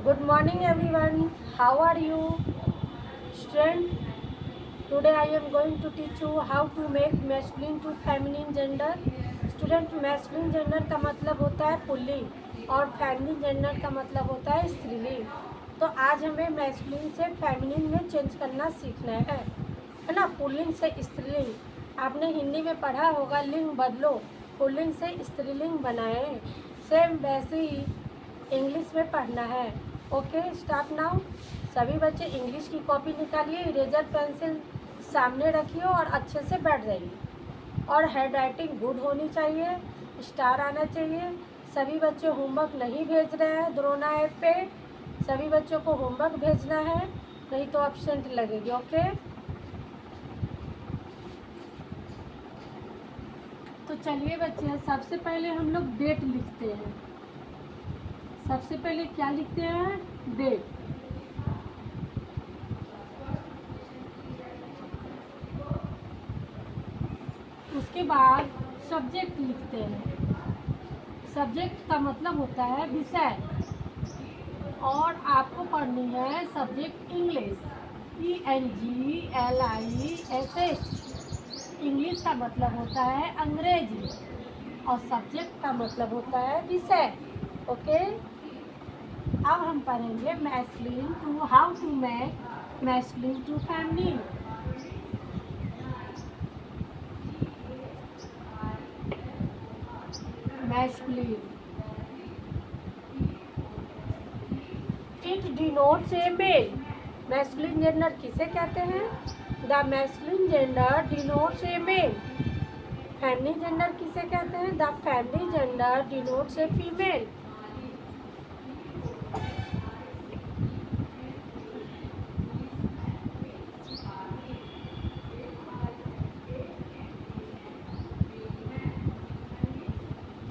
Good morning everyone. How are you? Student, today I am going to teach you how to make masculine to feminine gender. Student, masculine gender का मतलब होता है pulling और feminine gender का मतलब होता है स्त्रीलिंग। तो आज हमें masculine से feminine में चेंज करना सीखना है ना। पुल्लिंग से स्त्रीलिंग आपने हिंदी में पढ़ा होगा, लिंग बदलो, पुल्लिंग से स्त्रीलिंग बनाए। सेम वैसे ही इंग्लिश में पढ़ना है। Okay, start now. सभी बच्चे इंग्लिश की कॉपी निकालिए, इरेजर पेंसिल सामने रखिए और अच्छे से बैठ जाइए। और हैंड राइटिंग गुड होनी चाहिए, स्टार आना चाहिए। सभी बच्चे होमवर्क नहीं भेज रहे हैं द्रोना ऐप पे, सभी बच्चों को होमवर्क भेजना है, नहीं तो एब्सेंट लगेगी। ओके, तो चलिए बच्चे, सबसे पहले हम लोग डेट लिखते हैं। सबसे पहले क्या लिखते हैं? डेट। उसके बाद सब्जेक्ट लिखते हैं। सब्जेक्ट का मतलब होता है विषय, और आपको पढ़नी है सब्जेक्ट इंग्लिश, ENGLISH। इंग्लिश का मतलब होता है अंग्रेजी और सब्जेक्ट का मतलब होता है विषय। ओके, अब हम पढ़ेंगे masculine to, how to make masculine to feminine. Masculine, it denotes a male. Masculine gender किसे कहते हैं? The masculine gender denotes a male. Feminine gender किसे कहते हैं? The feminine gender denotes a female.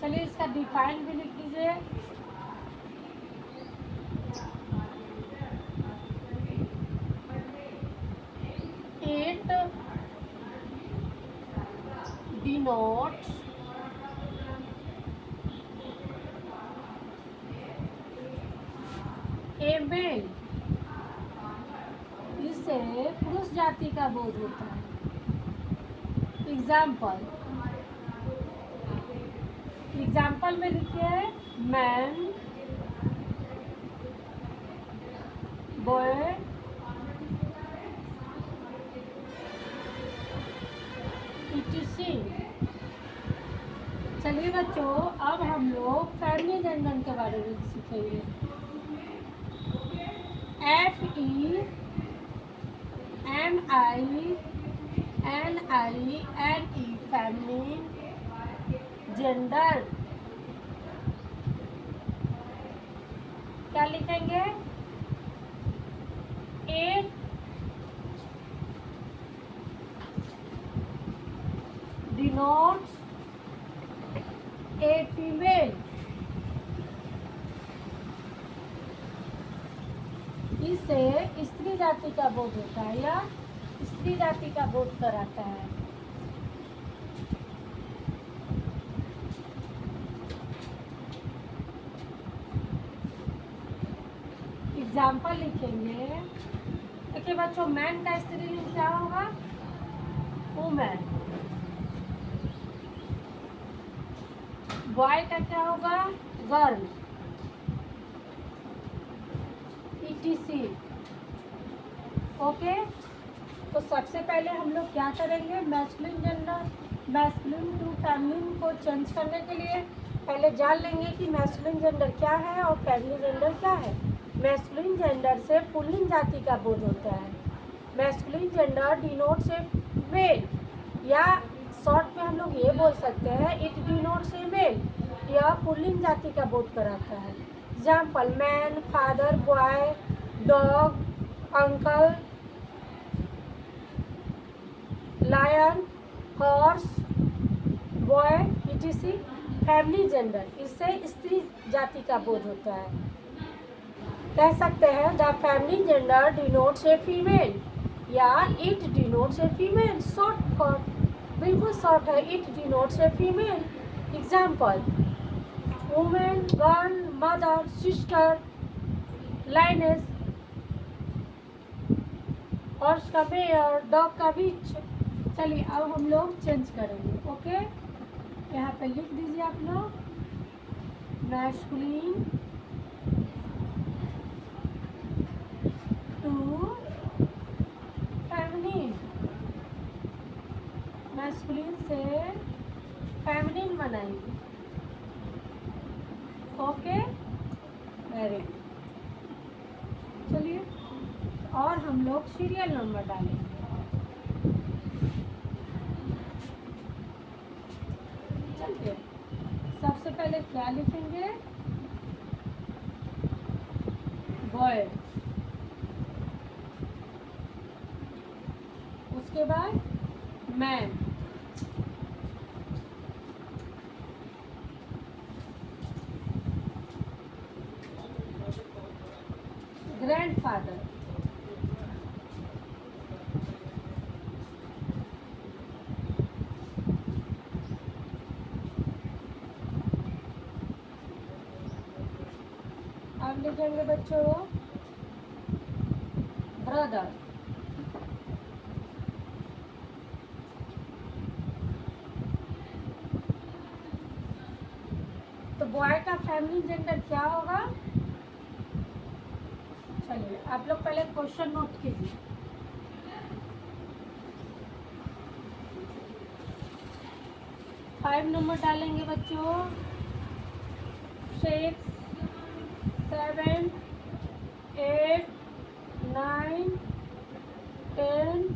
चलिए इसका डिफाइन भी लिख दीजिए। It denotes a male. इससे पुरुष जाति का बोध होता है। एग्जाम्पल में लिखिए मैन, बॉय, etc। चलिए बच्चों, अब हम लोग फेमिनिन जेंडर के बारे में सीखेंगे। FEMININE, feminine gender. क्या लिखेंगे? It denotes a female. इससे स्त्री जाति का बोध होता है या स्त्री जाति का बोध कराता है। एग्जाम्पल लिखेंगे। देखिए बच्चों, मैन का स्त्रीलिंग क्या होगा? वुमेन। बॉय का क्या होगा? Girl, etc। ओके, तो सबसे पहले हम लोग क्या करेंगे? Masculine gender, masculine to feminine को चेंज करने के लिए पहले जान लेंगे कि मैस्कुलिन जेंडर क्या है और फेमिनिन जेंडर क्या है। मैस्कुलिन जेंडर से पुल्लिंग जाति का बोध होता है। Masculine gender denotes a male, या शॉर्ट में हम लोग ये बोल सकते हैं इट डिनोट्स ए मेल। यह पुल्लिंग जाति का बोध कराता है। Example man, father, boy, dog, uncle, lion, horse, boy, etc। Feminine gender, इससे स्त्री जाति का बोध होता है। कह सकते हैं the feminine gender denotes a female या it denotes a female. Short, बिल्कुल शॉर्ट है, it denotes a female. Example women, girl, mother, sister, lioness, horse का मेयर, डॉग का विच। चलिए अब हम लोग चेंज करेंगे। ओके, यहाँ पे लिख दीजिए आप लोग मैस्कुलिन टू फेमिनिन, मैस्कुलिन से फेमिनिन बनाएंगे। Okay, very good. चलिए और हम लोग सीरियल नंबर डालेंगे। चलिए सबसे पहले क्या लिखेंगे, बॉय, उसके बाद मैन, ग्रैंडफादर, अब लिखेंगे बच्चों ब्रदर, तो बॉय का फैमिली जेंडर क्या होगा। चलिए आप लोग पहले क्वेश्चन नोट कीजिए। 5 नंबर डालेंगे बच्चों, 6, 7, 8, 9, 10,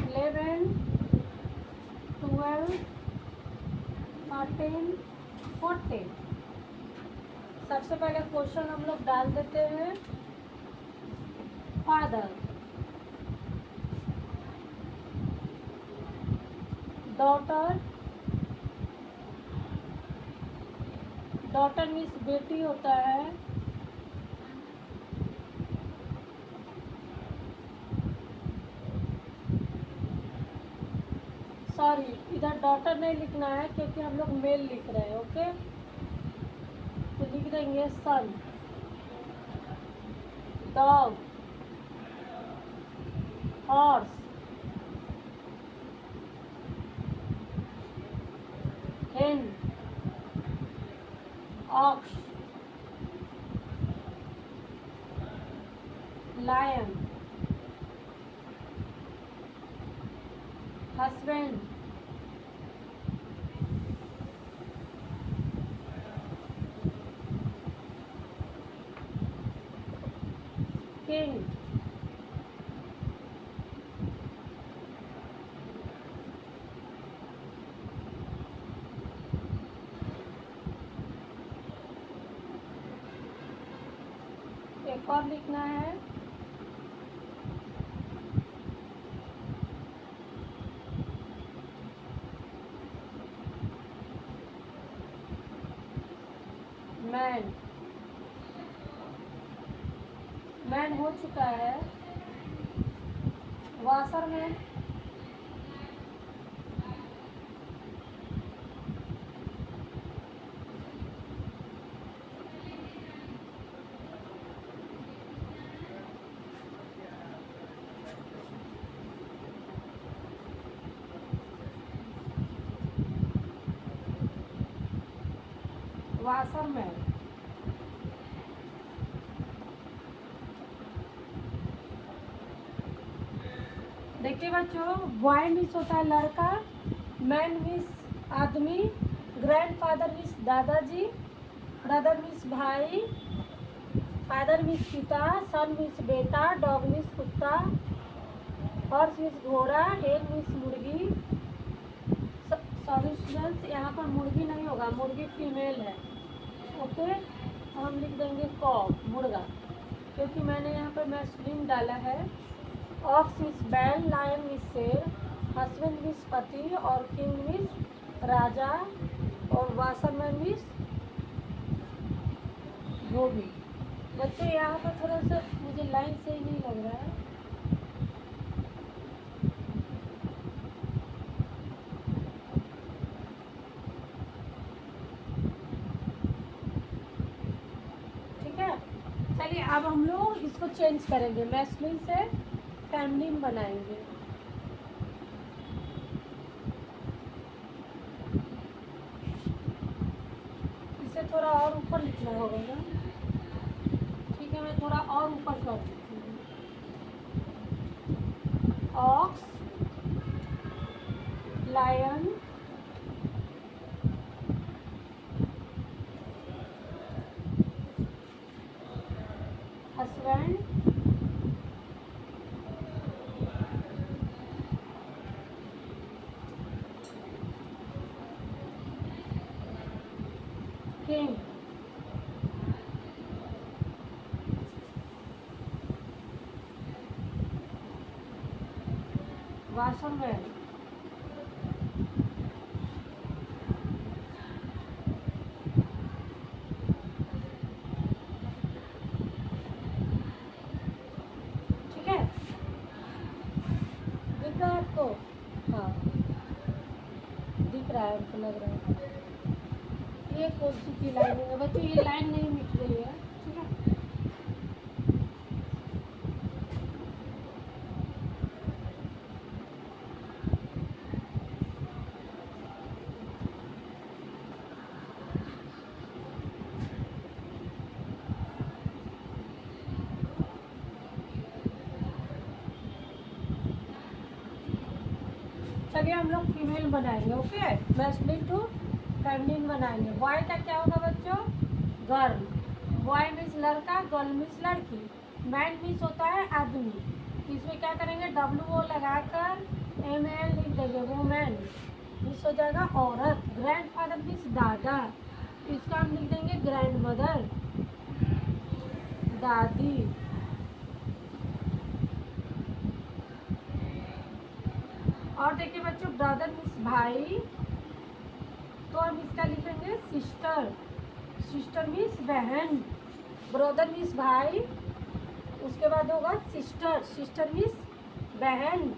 11, 12, 13, 14। सबसे पहले क्वेश्चन हम लोग डाल देते हैं, फादर, डॉटर, डॉटर मीन्स बेटी होता है, सॉरी इधर डॉटर नहीं लिखना है क्योंकि हम लोग मेल लिख रहे हैं। ओके, तो लिख देंगे son, dog, horse, hen, ox, lion, husband, king, एक और लिखना है मैन, मैन हो चुका है, वाशरमैन, वाशरमैन। देखिए बच्चों, बॉय मीन्स होता है लड़का, मैन मीन्स आदमी, ग्रैंडफादर मीन्स दादाजी, ब्रदर मीन्स भाई, फादर मीन्स पिता, सन मीन्स बेटा, डॉग मीन्स कुत्ता, हॉर्स मीन्स घोड़ा, हेन मीन्स मुर्गी। सॉरी स्टूडेंट्स, यहाँ पर मुर्गी नहीं होगा, मुर्गी फीमेल है। ओके, हम लिख देंगे कॉक, मुर्गा, क्योंकि मैंने यहाँ पर मैस्कुलिन डाला है। ऑक्स मीन्स बैल, लायन मीन्स शेर, हस्बैंड मीन्स पति, और किंग मीन्स राजा, और वाशरमैन मीन्स धोबी। बच्चे यहाँ पर थोड़ा सा मुझे लाइन सही नहीं लग रहा है। ठीक है, चलिए अब हम लोग इसको चेंज करेंगे, मैस्कुलिन से फेमिनिन बनाएंगे। इसे थोड़ा और ऊपर लिखना होगा ना, ठीक है, मैं थोड़ा और ऊपर कर देती हूँ। Ox, lion, husband, king, washerman, ठीक है, दिख रहा है आपको? हाँ दिख रहा है, हमको लग रहा है। ये कौन सी की लाइनिंग है बच्चों? ये लाइन नहीं मिट रही है, ठीक है। चलिए हम लोग फीमेल बनाएंगे, ओके, मैस्कुलिन टू फेमिनिन बनाएंगे। बॉय का क्या होगा बच्चों? गर्ल। बॉय मीन्स लड़का, गर्ल मीन्स लड़की। मैन मीन्स होता है आदमी। इसमें क्या करेंगे? WO लगाकर MAN लिख देंगे, वुमेन मीन्स हो जाएगा औरत। ग्रैंड फादर मीन्स दादा, इसका हम लिख देंगे ग्रैंड मदर, दादी। और देखिए बच्चों, ब्रदर मीन्स भाई, तो हम इसका लिखेंगे सिस्टर। सिस्टर मीन्स बहन। ब्रदर मीन्स भाई, उसके बाद होगा सिस्टर। सिस्टर मीन्स बहन।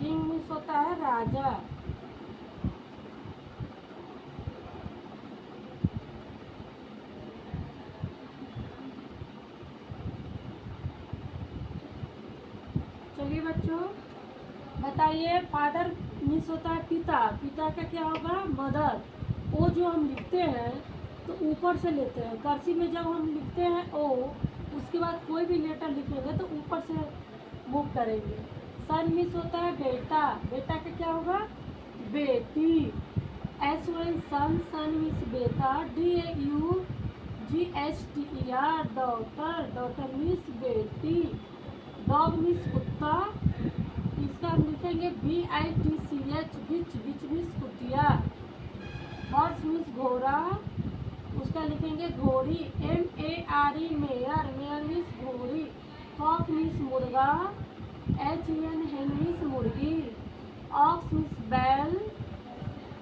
किंग मीन्स होता है राजा। चलिए बच्चों बताइए, फादर मीन्स होता है पिता। पिता का क्या होगा? मदर। ओ जो हम लिखते हैं तो ऊपर से लेते हैं, कर्सिव में जब हम लिखते हैं ओ, उसके बाद कोई भी लेटर लिखेंगे तो ऊपर से मूव करेंगे। सन मीन्स होता है बेटा। बेटा का क्या होगा? बेटी। SON सन, सन मीन्स बेटा। DAUGHTER daughter. डॉटर मीन्स बेटी। डॉग मीन्स कुत्ता, इसका हम लिखेंगे BITCH, बिच। बिच मीन्स कुतिया। हॉर्स मीन्स घोड़ा, उसका लिखेंगे घोड़ी। MARE मेयर, मेयर मीन्स घोड़ी। कॉक मीन्स मुर्गा। HEN हेन मीन्स मुर्गी। ऑक्स मीन्स बैल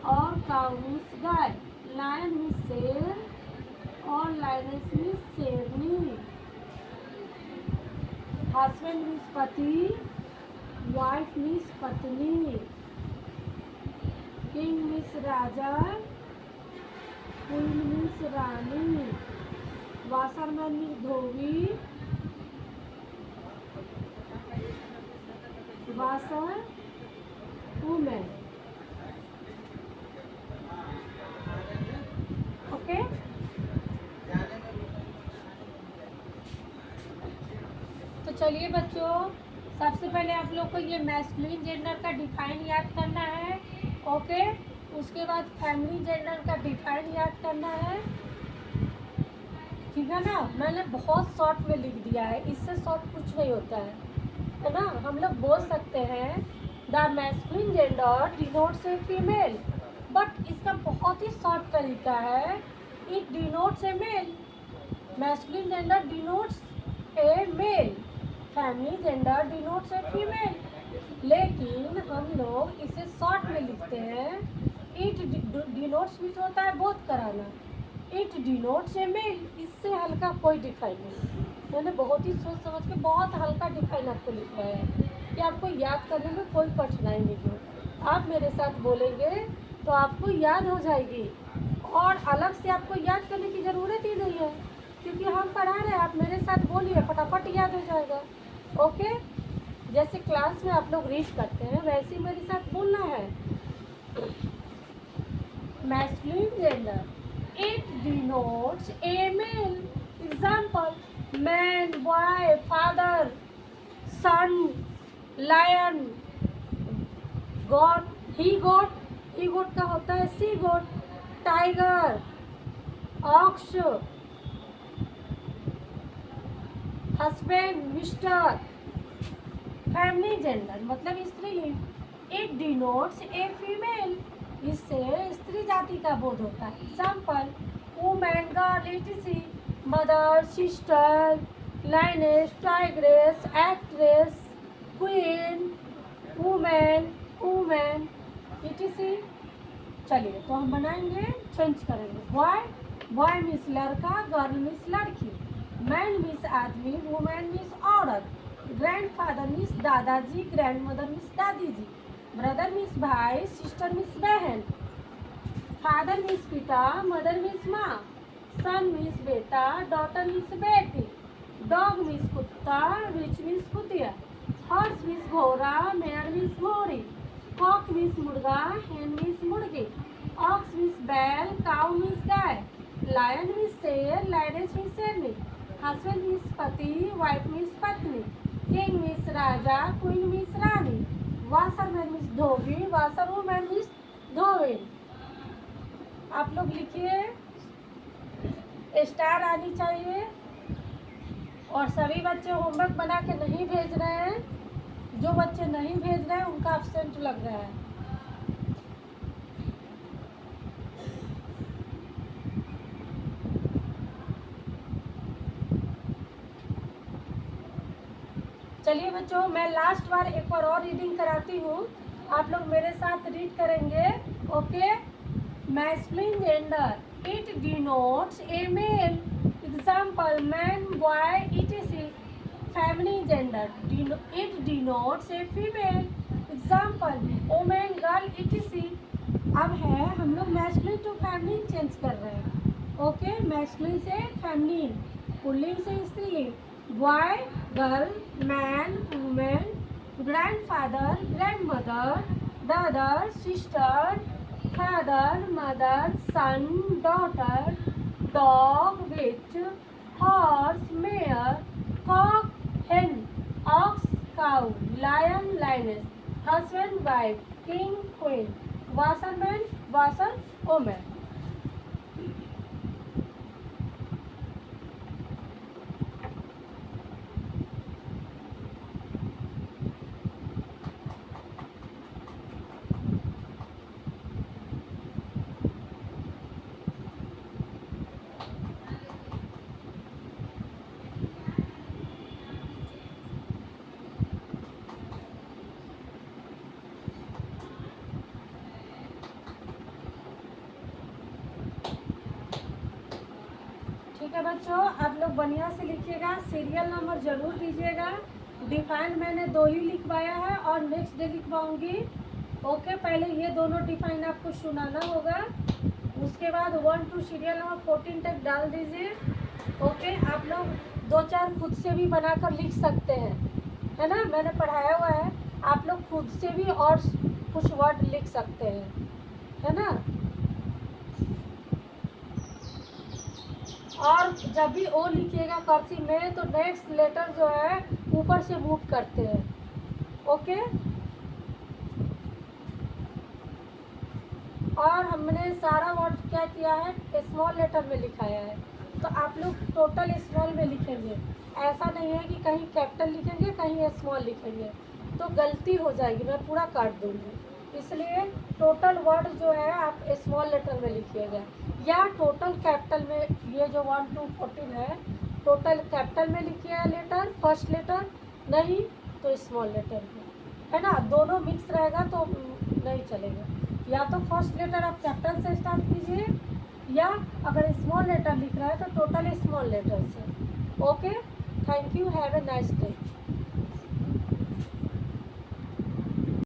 और काउ मीन्स गाय। लायन मीन्स शेर और लायनेस मीन्स शेरनी। हस्बैंड मीन्स पति, वाइफ मीन्स पत्नी। किंग मीन्स राजा, क्वीन मीन्स रानी। वाशरमैन मीन्स धोबी, वाशर वुमेन। ओके, तो चलिए बच्चों, सबसे पहले आप लोग को ये मैस्कुलिन जेंडर का डिफाइन याद करना है, ओके। उसके बाद फैमिली जेंडर का डिफाइन याद करना है, ठीक है ना। मैंने बहुत शॉर्ट में लिख दिया है, इससे शॉर्ट कुछ नहीं होता है ना। हम लोग बोल सकते हैं the masculine gender denotes a female, but इसका बहुत ही शॉर्ट तरीका है, it denotes a male. Masculine gender denotes a male, feminine gender denotes a female, लेकिन हम लोग इसे शॉर्ट में लिखते हैं। इट डिनोट्स मीन्स होता है बोध कराना। इट डिनोट्स ए मेल, इससे हल्का कोई डिफाइन नहीं। मैंने बहुत ही सोच समझ के बहुत हल्का डिफाइन आपको लिखवाया है कि आपको याद करने में कोई कठिनाई नहीं हो। आप मेरे साथ बोलेंगे तो आपको याद हो जाएगी, और अलग से आपको याद करने की ज़रूरत ही नहीं है, क्योंकि हम पढ़ा रहे हैं। आप मेरे साथ बोलिए, फटाफट याद हो जाएगा। ओके, जैसे क्लास में आप लोग रीड करते हैं वैसे ही मेरे साथ बोलना है। Masculine gender, it denotes a male. Example, man, boy, father, son, lion, goat, he goat का होता है she goat, tiger, ox, husband, mister. Feminine gender मतलब स्त्रीलिंग। इट डिनोट्स ए फीमेल, इससे स्त्री जाति का बोध होता है। Example, women, girl, ETC, mother, sister, lioness, tigress, actress, queen, women, women, ETC. चलिए तो हम बनाएंगे, चेंज करेंगे। बॉय, बॉय मीन्स लड़का, गर्ल मीन्स लड़की, मैन मीन्स आदमी, वुमेन मीन्स औरत, ग्रैंडफादर मीन्स दादाजी, ग्रैंडमदर मीन्स दादी जी, ब्रदर मीन्स भाई, सिस्टर मीन्स बहन, फादर मीन्स पिता, मदर मीन्स माँ, सन मीन्स बेटा, डॉटर मीन्स बेटी, डॉग मीन्स कुत्ता, विच मीन्स कुतिया, हॉर्स मीन्स घोड़ा, मेयर मीन्स घोड़ी, कॉक मीन्स मुर्गा, हेन मीन्स मुर्गी, ऑक्स मीन्स बैल, काउ मीन्स गाय, लायन मीन्स शेर, लायनेस मीन्स शेरनी, हस्बैंड मीन्स पति, वाइफ मीन्स पत्नी, किंग मीन्स राजा, क्वीन मीन्स रानी, वाशरमैन मीन्स धोबी, वाशर वुमैन मीन्स धोबिन। आप लोग लिखिए, स्टार आनी चाहिए। और सभी बच्चे होमवर्क बना के नहीं भेज रहे हैं, जो बच्चे नहीं भेज रहे हैं उनका एब्सेंट लग रहा है। चलिए बच्चों, मैं लास्ट बार एक बार और रीडिंग कराती हूँ, आप लोग मेरे साथ रीड करेंगे। Okay, masculine gender, it denotes a male. Example, man, boy, etc. Feminine gender, it denotes a female. Example, women, girl, etc. अब है हम लोग मैस्कुलिन टू फैमिली चेंज कर रहे हैं। ओके, मैस्कुलिन से फैमिली, पुल्लिंग से स्त्रीलिंग, boy, girl, man, women, grandfather, grandmother, brother, sister, father, mother, son, daughter, dog, bitch, horse, mare, cock, hen, ox, cow, lion, lioness, husband, wife, king, queen, washerman, washer, woman. ठीक है बच्चों, आप लोग बढ़िया से लिखिएगा, सीरियल नंबर जरूर दीजिएगा। डिफाइन मैंने 2 ही लिखवाया है और नेक्स्ट डे लिखवाऊंगी। ओके, पहले ये दोनों डिफाइन आपको सुनाना होगा, उसके बाद 1 to सीरियल नंबर 14 तक डाल दीजिए। ओके, आप लोग 2-4 खुद से भी बनाकर लिख सकते हैं, है ना, मैंने पढ़ाया हुआ है। आप लोग खुद से भी और कुछ वर्ड लिख सकते हैं, है ना। और जब भी ओ लिखिएगा कर्सिव में तो नेक्स्ट लेटर जो है ऊपर से मूव करते हैं। ओके, और हमने सारा वर्ड क्या किया है, स्मॉल लेटर में लिखाया है, तो आप लोग टोटल स्मॉल में लिखेंगे। ऐसा नहीं है कि कहीं कैपिटल लिखेंगे कहीं स्मॉल लिखेंगे तो गलती हो जाएगी, मैं पूरा काट दूँगी। इसलिए टोटल वर्ड जो है आप स्मॉल लेटर में लिखिएगा, या टोटल कैपिटल में। ये जो 1 to 14 है टोटल कैपिटल में लिखिए लेटर, फर्स्ट लेटर, नहीं तो स्मॉल लेटर में। है ना, दोनों मिक्स रहेगा तो नहीं चलेगा। या तो फर्स्ट लेटर आप कैपिटल से स्टार्ट कीजिए, या अगर स्मॉल लेटर लिख रहा है तो टोटल स्मॉल लेटर से। Okay, thank you, have a nice day.